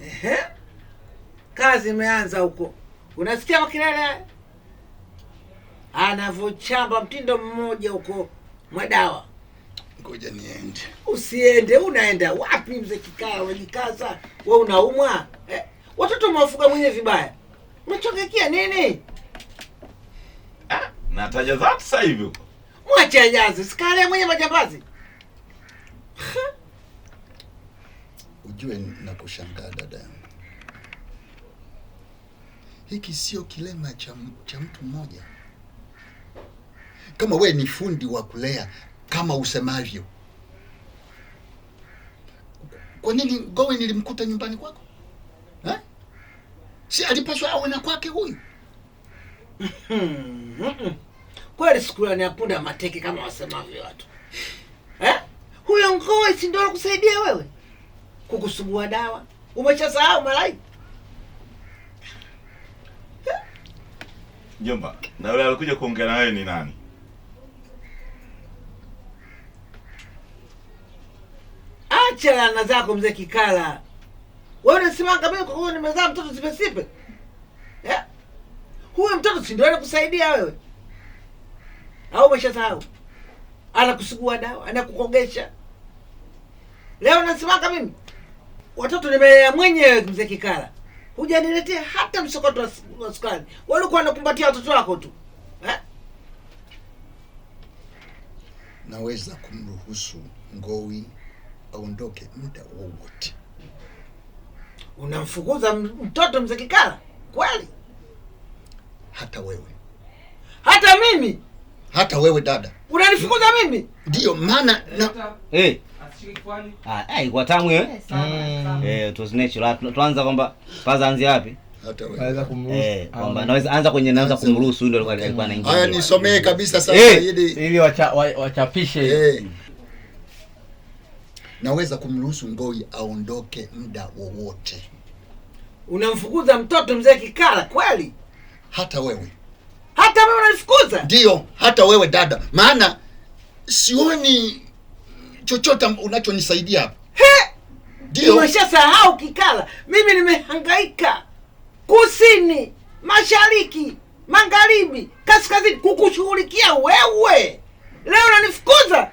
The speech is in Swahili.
Ehe. Kazi imeanza huko. Unasikia makelele? Anavochamba mtindo mmoja huko Mwadawa. Ngoja niende. Usiende, unaenda wapi mzee Kikala? Unajikaza. Wewe unaumwa? Watoto mwafuga mwenye vibaya. Unachongekea nini? Nataja zatu sasa hivi. Mwache ajaze, sikale mwenye majambazi. Ujue na kushangaa dada yangu. Hiki sio kilema cha mtu mmoja. Kama we ni fundi wa kulea kama usemavyo, kwa nini Ngowi nilimkuta nyumbani kwako? Si alipaswa awe na kwake huyu? Kweli sikulani apunda mateke kama wasemavyo watu. Huyo Ngowi si ndio kusaidia wewe kukusugua dawa? Umeshasahau malai? Jomba, na yule alikuja kuongea na wewe ni nani? Acha lana zako mzee Kikala. Wewe unasimanga mimi kwa kuwa nimezaa mtoto sipesipe? Huyo mtoto si ndio anakusaidia wewe? Au umeshasahau? Anakusugua dawa, anakukogesha. Leo unasimanga mimi? Watoto nimelea mwenyewe mzee Kikala. Hujaniletea hata msokoto wa sukari. Walikuwa wanakumbatia watoto wako tu. Naweza kumruhusu Ngowi aondoke muda wowote. Unamfukuza mtoto mzee Kikala? Kweli? Hata wewe. Hata mimi? Hata wewe dada. Unanifukuza mimi? Ndio maana kwa tamu tuzinechula tuanza kwamba paza anzi wapi? Hata wewe. Naweza kumruhusu. Kwamba naweza anza kwenye naanza kumruhusu ndio alikuwa anaingia. Haya nisomee kabisa sasa ili wachapishe. Naweza kumruhusu Ngowi aondoke muda wowote. Unamfukuza mtoto mzee Kikala kweli? Hata wewe. Hata wewe unanifukuza? Ndio, hata wewe dada. Maana sioni chochote unachonisaidia hapa. Ndio. Umeshasahau Kikala. Mimi nimehangaika kusini, mashariki, magharibi, kaskazini kukushughulikia wewe. Leo unanifukuza?